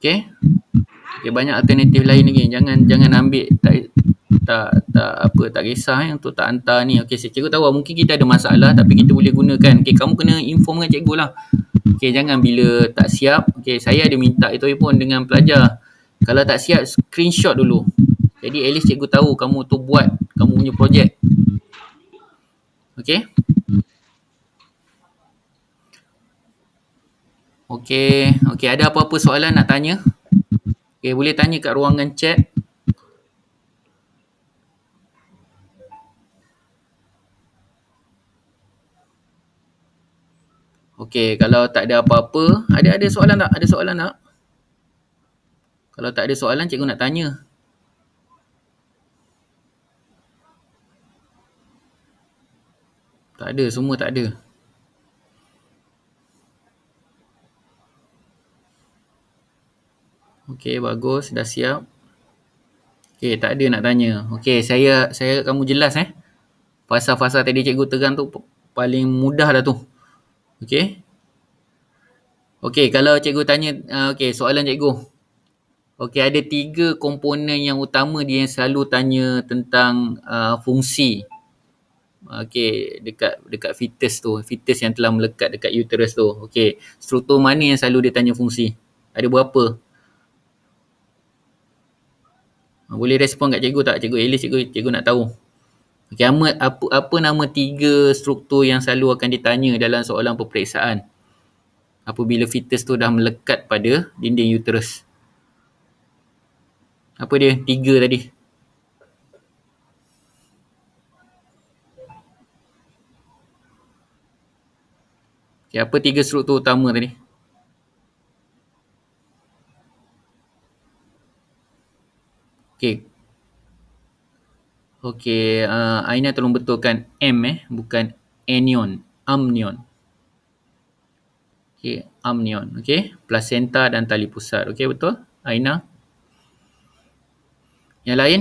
Okay. Okay, banyak alternatif lain lagi. Jangan ambil tak kisah untuk tak hantar ni. Okey, cikgu tahu mungkin kita ada masalah tapi kita boleh gunakan. Okey, kamu kena inform dengan cikgu lah. Okey, jangan bila tak siap. Okey, saya ada minta itu pun dengan pelajar. Kalau tak siap, screenshot dulu. Jadi at least cikgu tahu kamu tu buat kamu punya projek. Okey. Okey, ada apa-apa soalan nak tanya? Okey, boleh tanya kat ruangan chat. Okey, kalau tak ada apa-apa, ada soalan tak? Ada soalan tak? Kalau tak ada soalan, cikgu nak tanya. Tak ada, semua tak ada. Okey, bagus, dah siap. Okey, tak ada nak tanya. Okey, saya kamu jelas Fasa-fasa tadi cikgu terang tu paling mudah dah tu. Okey. Okey, kalau cikgu tanya, okey, soalan cikgu. Okey, ada 3 komponen yang utama dia yang selalu tanya tentang fungsi. Okey, dekat fetus tu, fetus yang telah melekat dekat uterus tu. Okey, struktur mana yang selalu dia tanya fungsi? Ada berapa? Boleh respon kat cikgu tak? Cikgu at least cikgu nak tahu. Okey, apa nama 3 struktur yang selalu akan ditanya dalam soalan peperiksaan apabila fetus tu dah melekat pada dinding uterus? Apa dia? 3 tadi. Okay, apa 3 struktur utama tadi? Okey. Okey, Aina tolong betulkan M bukan anion, amnion. Okey, amnion. Okey, placenta dan tali pusat. Okey, betul? Aina. Yang lain?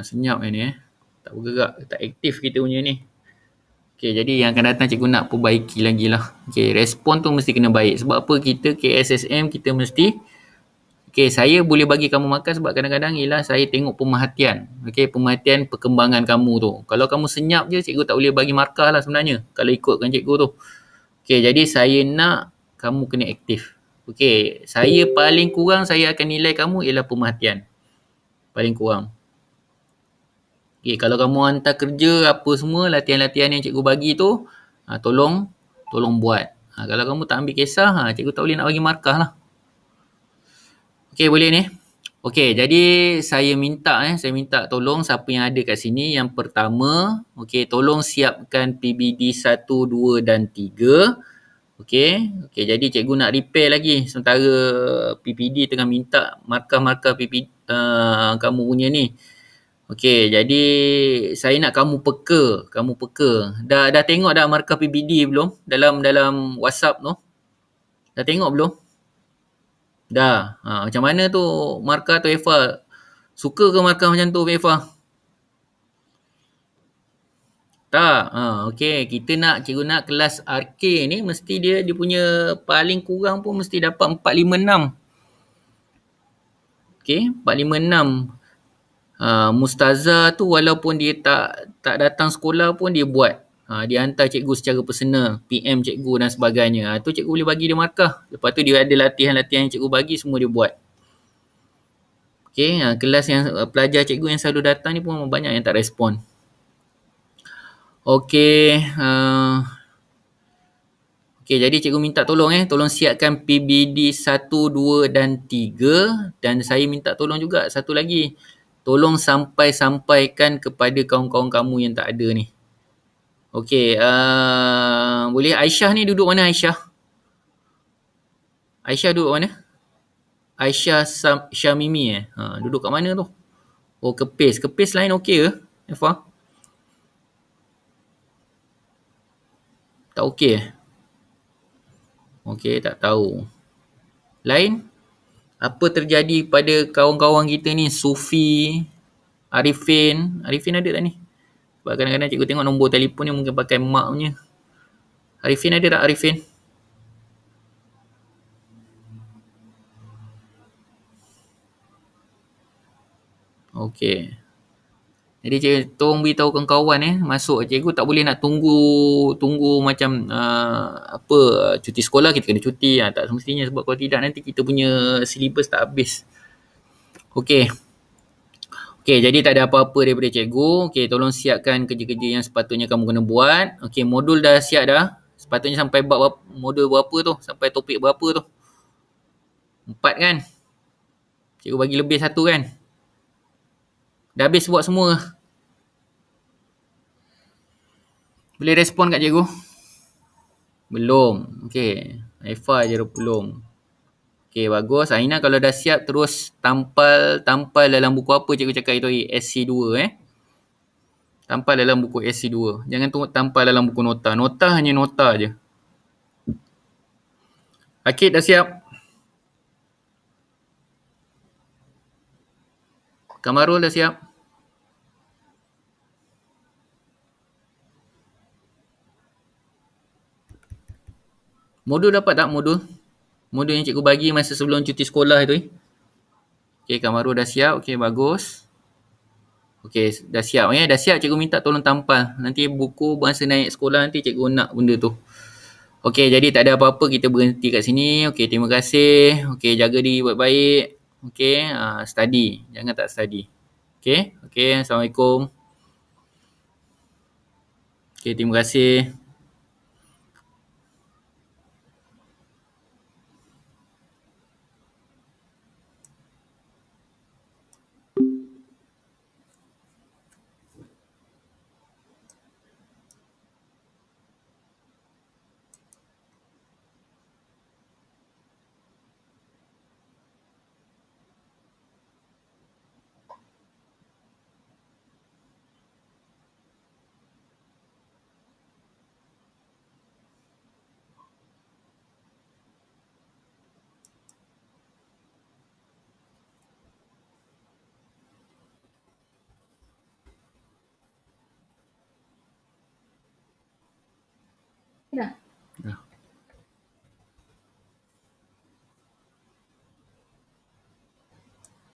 Senyap ni tak bergerak, tak aktif kita punya ni. Okey, jadi yang akan datang cikgu nak perbaiki lagi lah. Okey, respon tu mesti kena baik. Sebab apa? Kita KSSM kita mesti, okey, saya boleh bagi kamu makan sebab kadang-kadang ialah saya tengok pemerhatian. Okey, pemerhatian perkembangan kamu tu. Kalau kamu senyap je, cikgu tak boleh bagi markah lah sebenarnya. Kalau ikutkan cikgu tu. Okey, jadi saya nak kamu kena aktif. Okey, saya paling kurang saya akan nilai kamu ialah pemerhatian. Paling kurang. Okay, kalau kamu hantar kerja apa semua, latihan-latihan yang cikgu bagi tu, tolong buat. Kalau kamu tak ambil kisah, cikgu tak boleh nak bagi markah lah. Okay, boleh ni. Okay, jadi saya minta tolong siapa yang ada kat sini. Yang pertama, okay, tolong siapkan PBD 1, 2 dan 3. Okay, jadi cikgu nak repair lagi sementara PPD tengah minta markah-markah PPD kamu punya ni. Okey, jadi saya nak kamu peka. Dah tengok dah markah PBD belum dalam WhatsApp tu? Dah tengok belum? Dah. Macam mana tu markah tu Efa? Suka ke markah macam tu Efa? Tak. Okey, cikgu nak kelas RK ni mesti dia punya paling kurang pun mesti dapat 456. Okey, 456. Mustaza tu walaupun dia tak datang sekolah pun dia buat. Dia hantar cikgu secara personal, PM cikgu dan sebagainya. Tu cikgu boleh bagi dia markah. Lepas tu dia ada latihan-latihan yang cikgu bagi semua dia buat. Okey, kelas yang pelajar cikgu yang selalu datang ni pun banyak yang tak respon. Okey, jadi cikgu minta tolong tolong siapkan PBD 1, 2 dan 3 dan saya minta tolong juga satu lagi. Tolong sampaikan kepada kawan-kawan kamu yang tak ada ni. Okey, boleh Aisyah ni duduk mana Aisyah? Aisyah duduk mana? Aisyah Syamimi duduk kat mana tu? Oh, Kepis. Kepis lain okey ke? Efa? Tak okey Okey, tak tahu. Lain? Apa terjadi pada kawan-kawan kita ni? Sufi, Arifin. Arifin ada tak ni? Sebab kadang-kadang cikgu tengok nombor telefon ni mungkin pakai mak punya. Arifin ada tak Arifin? Okey. Jadi cikgu tolong beritahu kawan-kawan masuk. Cikgu tak boleh nak tunggu macam apa cuti sekolah kita kena cuti. Tak semestinya sebab kalau tidak nanti kita punya silibus tak habis. Okey. Okey, jadi tak ada apa-apa daripada cikgu. Okey, tolong siapkan kerja-kerja yang sepatutnya kamu kena buat. Okey, modul dah siap dah. Sepatutnya sampai bab modul berapa tu? Sampai topik berapa tu? 4 kan? Cikgu bagi lebih 1 kan? Dah habis buat semua. Boleh respon kat cikgu? Belum. Okey. Haifa je belum. Okey, bagus. Aina kalau dah siap terus tampal dalam buku apa cikgu cakap itu SC2 Tampal dalam buku SC2. Jangan tunggu tampal dalam buku nota. Nota hanya nota je. Akid dah siap? Kamarul dah siap? Modul dapat tak modul? Modul yang cikgu bagi masa sebelum cuti sekolah itu. Okey, Kamarul dah siap. Okey, bagus. Okey, dah siap Dah siap, cikgu minta tolong tampal. Nanti buku masa naik sekolah nanti cikgu nak benda tu. Okey, jadi tak ada apa-apa, kita berhenti kat sini. Okey, terima kasih. Okey, jaga diri baik-baik. Okey, study. Jangan tak study. Okey, Assalamualaikum. Okey, terima kasih. Dah. Dah.